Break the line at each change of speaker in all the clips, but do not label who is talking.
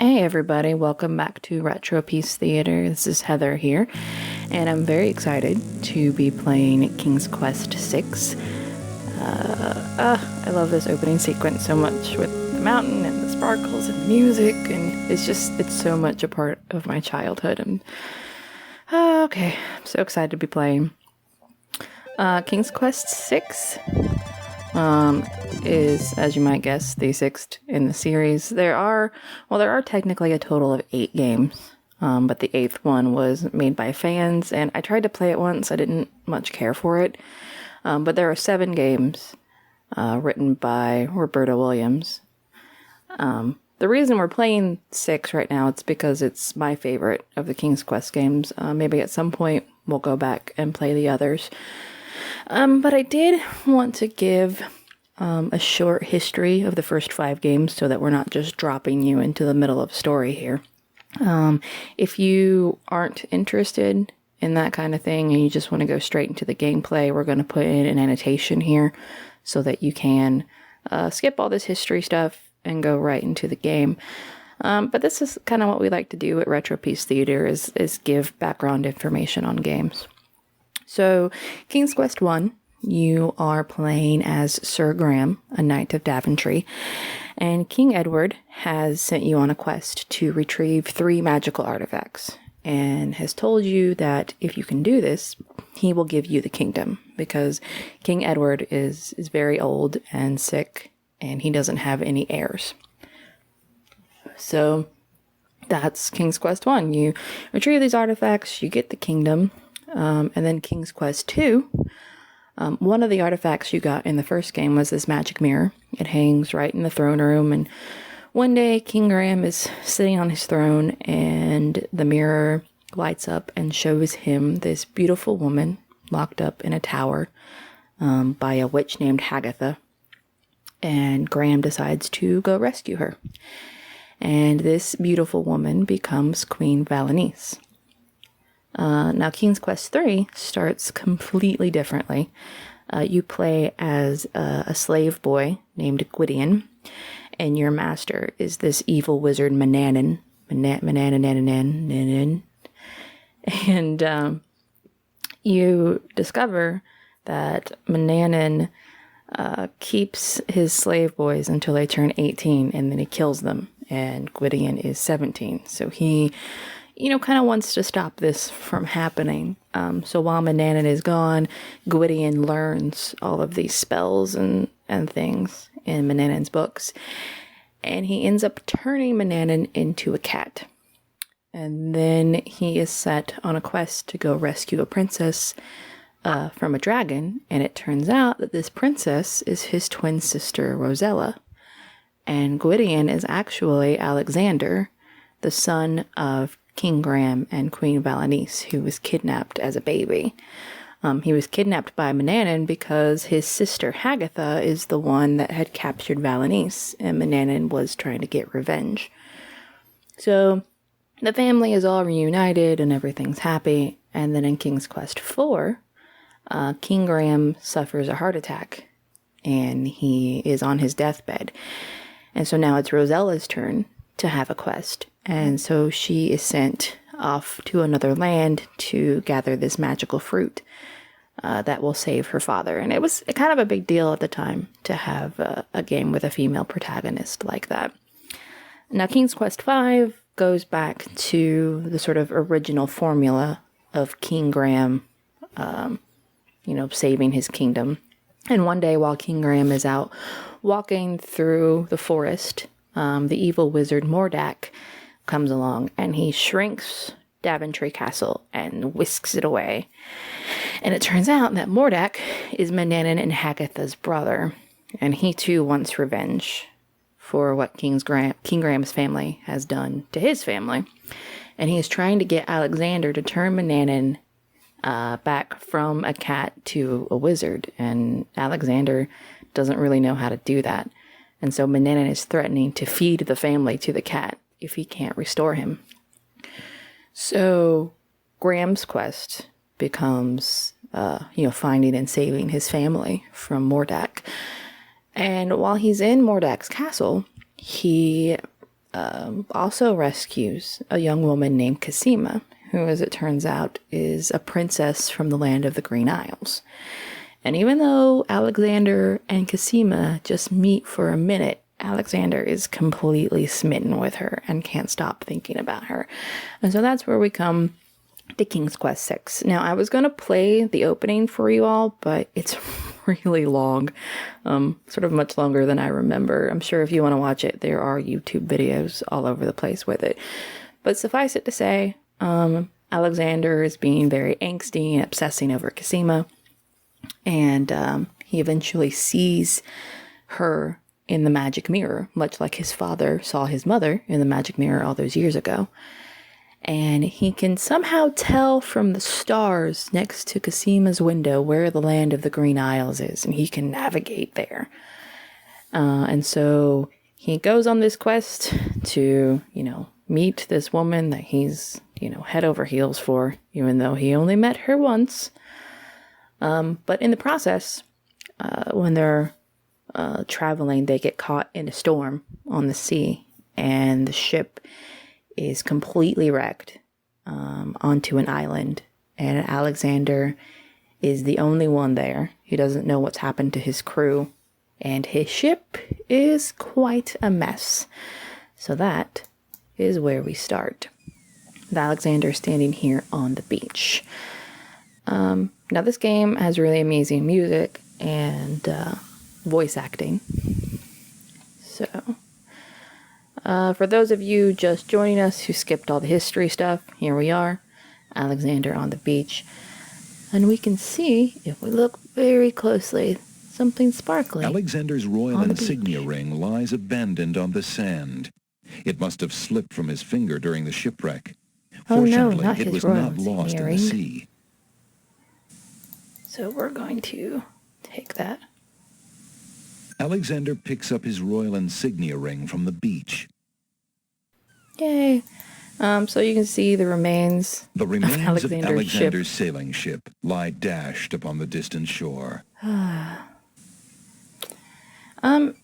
Hey everybody, welcome back to Retropiece Theatre. This is Heather here, and I'm very excited to be playing King's Quest VI. I love this opening sequence so much with the mountain and the sparkles and the music, and it's so much a part of my childhood. And okay, I'm so excited to be playing. King's Quest VI is, as you might guess, the sixth in the series. There are technically a total of 8 games, but the 8th one was made by fans, and I tried to play it once. I didn't much care for it, but there are 7 games written by Roberta Williams. The reason we're playing 6 right now, it's because it's my favorite of the King's Quest games. Maybe at some point we'll go back and play the others. But I did want to give a short history of the first 5 games so that we're not just dropping you into the middle of a story here. If you aren't interested in that kind of thing and you just want to go straight into the gameplay, we're going to put in an annotation here so that you can skip all this history stuff and go right into the game. But this is kind of what we like to do at Retropiece Theatre is give background information on games. So, King's Quest I, you are playing as Sir Graham, a knight of Daventry, and King Edward has sent you on a quest to retrieve 3 magical artifacts, and has told you that if you can do this, he will give you the kingdom, because King Edward is very old and sick, and he doesn't have any heirs. So, that's King's Quest I. You retrieve these artifacts, you get the kingdom. And then King's Quest II, one of the artifacts you got in the first game was this magic mirror. It hangs right in the throne room, and one day King Graham is sitting on his throne, and the mirror lights up and shows him this beautiful woman locked up in a tower by a witch named Hagatha, and Graham decides to go rescue her. And this beautiful woman becomes Queen Valenice. Now, King's Quest III starts completely differently. You play as a slave boy named Gwydion, and your master is this evil wizard Manannan. And you discover that Manannan keeps his slave boys until they turn 18, and then he kills them, and Gwydion is 17. So he kind of wants to stop this from happening. So while Manannan is gone, Gwydion learns all of these spells and things in Manannan's books. And he ends up turning Manannan into a cat. And then he is set on a quest to go rescue a princess from a dragon. And it turns out that this princess is his twin sister, Rosella. And Gwydion is actually Alexander, the son of King Graham and Queen Valenice, who was kidnapped as a baby. He was kidnapped by Manannan because his sister Hagatha is the one that had captured Valenice, and Manannan was trying to get revenge. So the family is all reunited and everything's happy, and then in King's Quest IV, King Graham suffers a heart attack, and he is on his deathbed. And so now it's Rosella's turn to have a quest. And so she is sent off to another land to gather this magical fruit that will save her father. And it was kind of a big deal at the time to have a game with a female protagonist like that. Now, King's Quest V goes back to the sort of original formula of King Graham, saving his kingdom. And one day while King Graham is out walking through the forest, the evil wizard Mordack comes along, and he shrinks Daventry Castle and whisks it away. And it turns out that Mordack is Manannan and Hagatha's brother, and he too wants revenge for what King Graham's family has done to his family. And he is trying to get Alexander to turn Manannan back from a cat to a wizard, and Alexander doesn't really know how to do that. And so Manannan is threatening to feed the family to the cat if he can't restore him. So Graham's quest becomes, finding and saving his family from Mordack. And while he's in Mordack's castle, he also rescues a young woman named Cosima, who, as it turns out, is a princess from the land of the Green Isles. And even though Alexander and Cosima just meet for a minute, Alexander is completely smitten with her and can't stop thinking about her. And so that's where we come to King's Quest VI. Now, I was going to play the opening for you all, but it's really long, sort of much longer than I remember. I'm sure if you want to watch it, there are YouTube videos all over the place with it. But suffice it to say, Alexander is being very angsty and obsessing over Cosima, and he eventually sees her in the magic mirror, much like his father saw his mother in the magic mirror all those years ago. And he can somehow tell from the stars next to Cosima's window where the land of the Green Isles is, and he can navigate there. And so he goes on this quest to, meet this woman that he's, head over heels for, even though he only met her once. But in the process, when they're traveling, they get caught in a storm on the sea, and the ship is completely wrecked onto an island, and Alexander is the only one there. He doesn't know what's happened to his crew, and his ship is quite a mess. So that is where we start, with Alexander standing here on the beach. Now this game has really amazing music and voice acting. So for those of you just joining us who skipped all the history stuff, here we are, Alexander on the beach. And we can see, if we look very closely, something sparkly.
Alexander's royal insignia ring lies abandoned on the sand. It must have slipped from his finger during the shipwreck. Fortunately, it was not lost in the sea.
So we're going to take that.
Alexander picks up his royal insignia ring from the beach.
Yay. So you can see the remains,
The remains of Alexander's
ship.
sailing ship lie dashed upon the distant shore.
And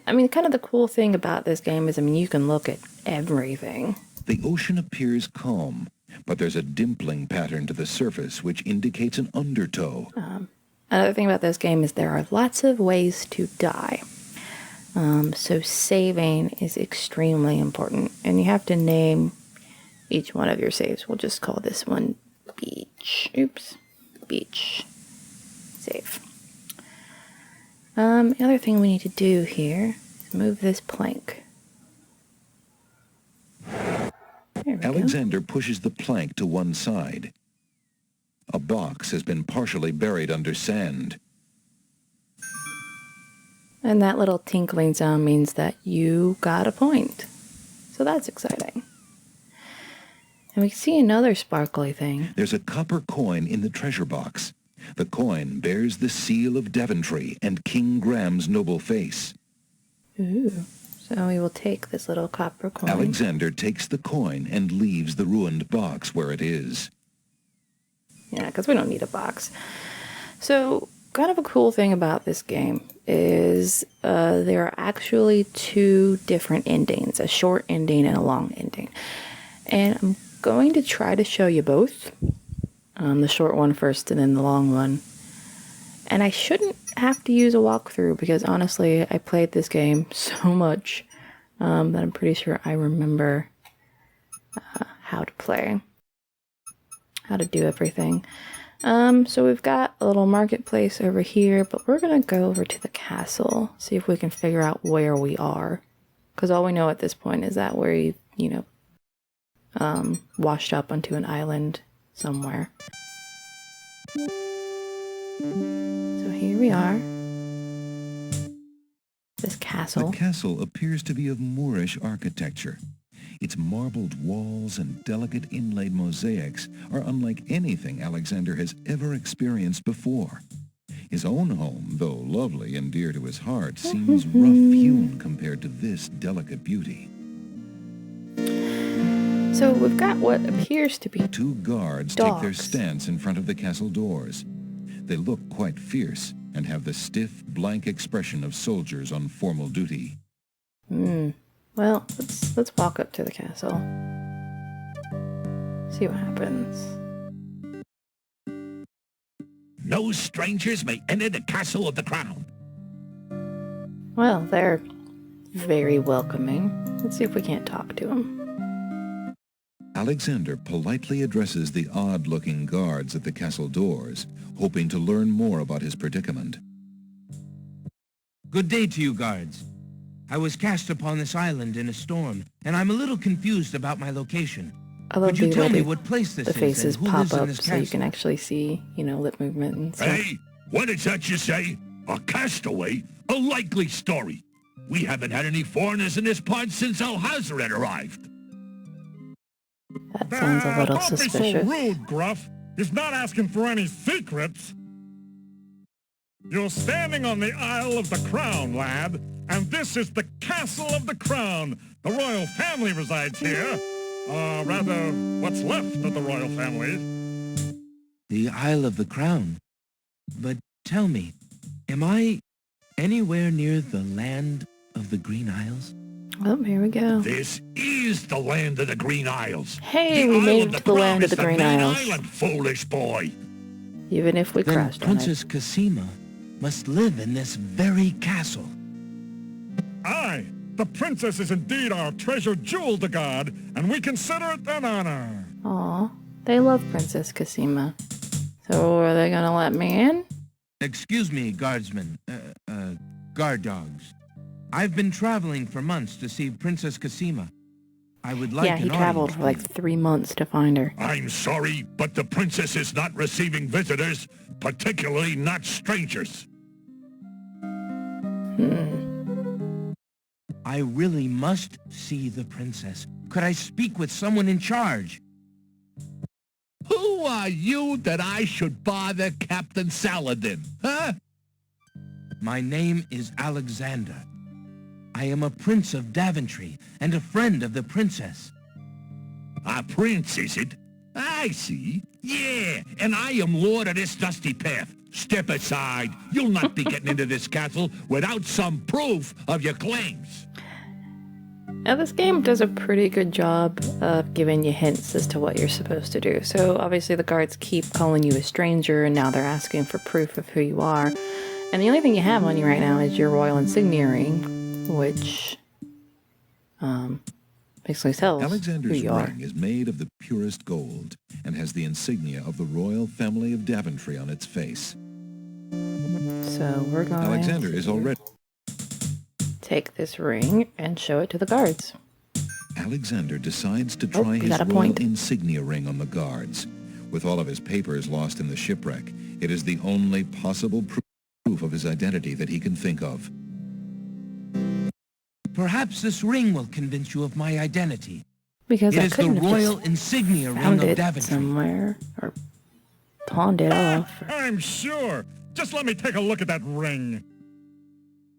I mean, kind of the cool thing about this game is, you can look at everything.
The ocean appears calm, but there's a dimpling pattern to the surface which indicates an undertow.
Another thing about this game is there are lots of ways to die. So saving is extremely important, and you have to name each one of your saves. We'll just call this one beach. Beach save. The other thing we need to do here is move this plank. There we
Alexander pushes the plank to one side. A box has been partially buried under sand.
And that little tinkling sound means that you got a point. So that's exciting. And we can see another sparkly thing.
There's a copper coin in the treasure box. The coin bears the seal of Daventry and King Graham's noble face.
Ooh. So we will take this little copper coin.
Alexander takes the coin and leaves the ruined box where it is.
Yeah, because we don't need a box. So, kind of a cool thing about this game is there are actually two different endings, a short ending and a long ending. And I'm going to try to show you both. The short one first and then the long one. And I shouldn't have to use a walkthrough because honestly, I played this game so much that I'm pretty sure I remember how to play. How to do everything. So we've got a little marketplace over here, but we're going to go over to the castle, see if we can figure out where we are. Because all we know at this point is that we're, washed up onto an island somewhere. So here we are. This castle.
The castle appears to be of Moorish architecture. Its marbled walls and delicate inlaid mosaics are unlike anything Alexander has ever experienced before. His own home, though lovely and dear to his heart, seems rough-hewn compared to this delicate beauty.
So we've got what appears to be
Two guards take their stance in front of the castle doors. They look quite fierce and have the stiff, blank expression of soldiers on formal duty.
Well, let's walk up to the castle. See what happens.
No strangers may enter the castle of the crown.
Well, they're very welcoming. Let's see if we can't talk to them.
Alexander politely addresses the odd-looking guards at the castle doors, hoping to learn more about his predicament.
Good day to you, guards. I was cast upon this island in a storm, and I'm a little confused about my location.
I love
Could you
the
tell
way
me what place this
the faces
is and who
pop
lives in
up
this
so
castle?
you can actually see, lip movement and stuff.
Hey, what is that you say? A castaway? A likely story. We haven't had any foreigners in this part since Alhazared arrived.
That sounds a little
Don't be so
suspicious.
rude, Gruff. He's not asking for any secrets. You're standing on the Isle of the Crown, lad, and this is the Castle of the Crown. The royal family resides here. Rather, what's left of the royal family.
The Isle of the Crown. But tell me, am I anywhere near the land of the Green Isles?
Oh, here we go.
This is the land of the Green Isles.
Hey,
the
we
Isle
made
of
it
the
to the land
Crown
of the
is
Green
main
Isles.
Island, foolish boy.
Even if we
Then
crashed on it.
Princess Cassima must live in this very castle.
Aye, the princess is indeed our treasured jewel to God, and we consider it an honor.
Aw, they love Princess Cassima. So are they gonna let me in?
Excuse me, guardsmen. Guard dogs. I've been traveling for months to see Princess Cassima. I would like
Yeah, he
an
traveled
audience
for like
with
3 months to find her.
I'm sorry, but the princess is not receiving visitors, particularly not strangers.
I really must see the princess. Could I speak with someone in charge?
Who are you that I should bother Captain Saladin, huh?
My name is Alexander. I am a prince of Daventry and a friend of the princess.
A prince, is it? I see. Yeah, and I am lord of this dusty path. Step aside. You'll not be getting into this castle without some proof of your claims.
Now, this game does a pretty good job of giving you hints as to what you're supposed to do. So, obviously, the guards keep calling you a stranger, and now they're asking for proof of who you are. And the only thing you have on you right now is your royal insignia ring, which basically tells who
Alexander's
you are.
ring is made of the purest gold and has the insignia of the royal family of Daventry on its face.
So, we're going
Alexander is already...
take this ring and show it to the guards.
Alexander decides to try
you
his
got a
royal
point.
insignia ring on the guards. With all of his papers lost in the shipwreck, it is the only possible proof of his identity that he can think of.
Perhaps this ring will convince you of my identity.
Because
It
I
is the
couldn't have
royal
just
insignia ring
found
of
it
Daventry.
somewhere or pawned it off.
I'm sure. Just let me take a look at that ring.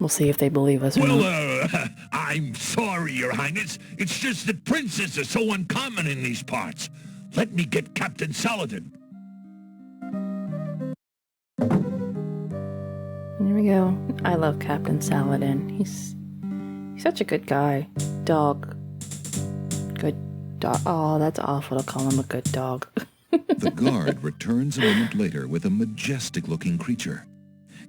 We'll see if they believe us or not.
Well, I'm sorry, Your Highness. It's just that princes are so uncommon in these parts. Let me get Captain Saladin.
There we go. I love Captain Saladin. He's such a good guy. Dog. Good dog. Oh, that's awful to call him a good dog.
The guard returns a moment later with a majestic-looking creature.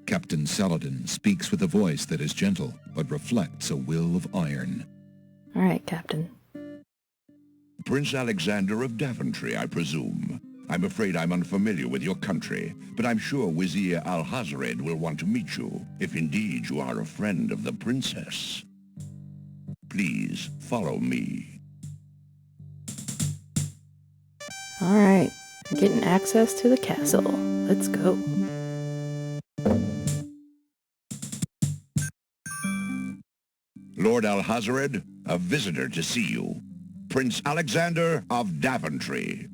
Captain Saladin speaks with a voice that is gentle, but reflects a will of iron.
All right, Captain.
Prince Alexander of Daventry, I presume. I'm afraid I'm unfamiliar with your country, but I'm sure Vizier Alhazared will want to meet you, if indeed you are a friend of the princess. Please follow me.
All right. We're getting access to the castle. Let's go.
Lord Alhazared, a visitor to see you. Prince Alexander of Daventry.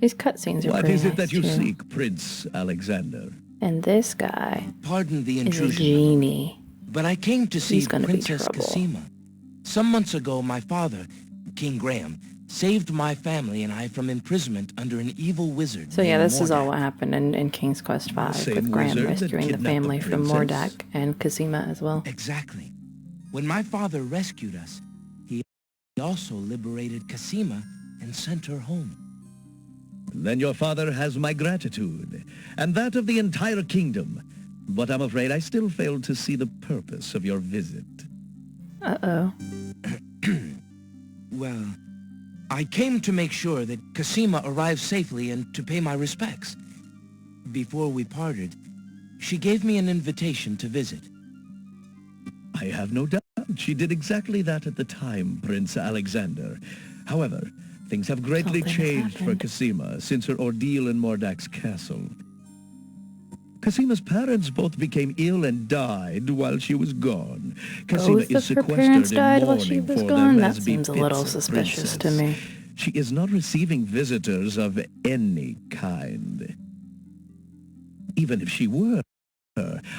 These cutscenes are
What
pretty
is it
nice,
that you
too.
seek, Prince Alexander?
And this guy
Pardon the
is a
intrusion,
genie.
but I came to see
He's gonna be
Princess
trouble.
Cassima. Some months ago, my father, King Graham, saved my family and I from imprisonment under an evil wizard.
So yeah,
named
this is all
Mordak.
what happened in King's Quest V
same
with Graham
wizard that
rescuing the
kidnapped
family
the
from
princess?
Mordak and Cassima as well.
Exactly. When my father rescued us, he also liberated Cosima and sent her home.
Then your father has my gratitude, and that of the entire kingdom. But I'm afraid I still fail to see the purpose of your visit.
Uh-oh.
Well, I came to make sure that Cosima arrived safely and to pay my respects. Before we parted, she gave me an invitation to visit.
I have no doubt she did exactly that at the time, Prince Alexander. However, things have greatly
Something has
changed for
happened.
Cosima since her ordeal in Mordak's castle. Cosima's parents both became ill and died while she was gone. Cosima
Both
is
of her
sequestered
parents
in
died while she
mourning
was
for
gone?
them
That
as
seems a little
befits
suspicious to
princess.
me.
She is not receiving visitors of any kind. Even if she were,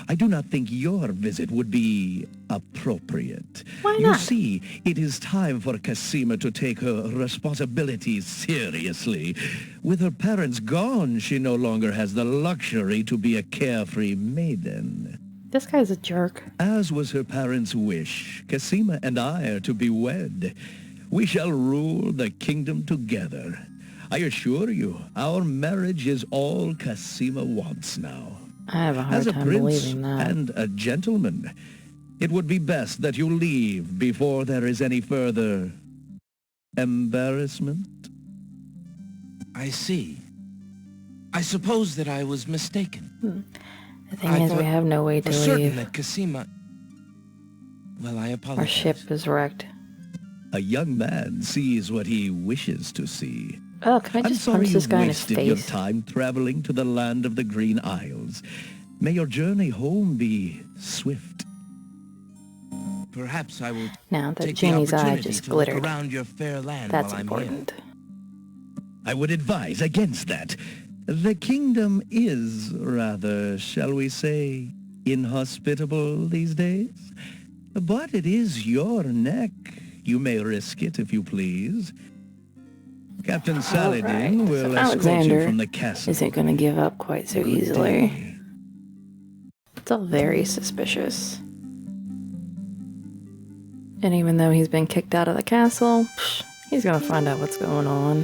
I do not think your visit would be appropriate.
Why
You
not?
see, it is time for Cosima to take her responsibilities seriously. With her parents gone, she no longer has the luxury to be a carefree maiden.
This guy's a jerk.
As was her parents' wish, Cosima and I are to be wed. We shall rule the kingdom together. I assure you, our marriage is all Cosima wants now.
I have a hard
As a
time
prince
believing that.
and a gentleman, it would be best that you leave before there is any further embarrassment.
I see. I suppose that I was mistaken.
The thing
I
is, we
thought
have no way to
For certain
leave.
that Cosima... Well, I apologize.
Our ship is wrecked.
A young man sees what he wishes to see.
Oh, can I
I'm
just
sorry
punch this
you've
guy in his
wasted your
face?
time traveling to the land of the Green Isles. May your journey home be swift.
Perhaps I will
Now that
take
Janie's
the
eye
opportunity
just
to look
glittered.
around your fair land
That's
while I'm
important.
I would advise against that. The kingdom is rather, shall we say, inhospitable these days. But it is your neck. You may risk it if you please. Captain Saladin
Alright,
will
so
escort
Alexander
you from the castle.
isn't going to give up quite so
Good
easily.
day.
It's all very suspicious. And even though he's been kicked out of the castle, he's going to find out what's going on.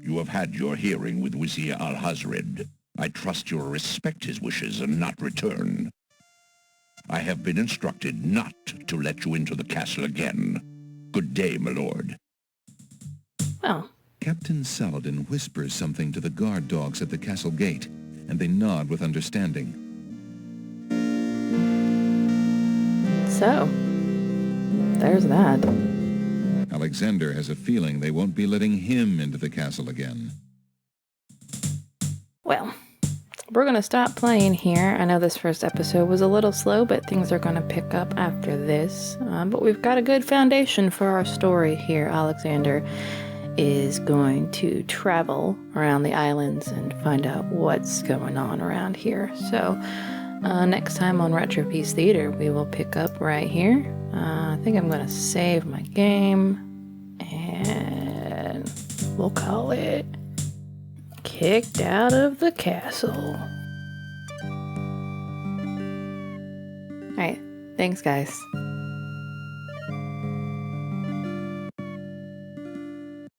You have had your hearing with Vizier Al-Hazred. I trust you will respect his wishes and not return. I have been instructed not to let you into the castle again. Good day, my lord.
Well,
Captain Saladin whispers something to the guard dogs at the castle gate, and they nod with understanding.
so, there's that.
Alexander has a feeling they won't be letting him into the castle again.
Well, we're going to stop playing here. I know this first episode was a little slow, but things are going to pick up after this. But we've got a good foundation for our story here. Alexander is going to travel around the islands and find out what's going on around here. So, next time on Retropiece Theatre, we will pick up right here. I think I'm going to save my game, and we'll call it Kicked Out of the Castle. Alright, thanks guys.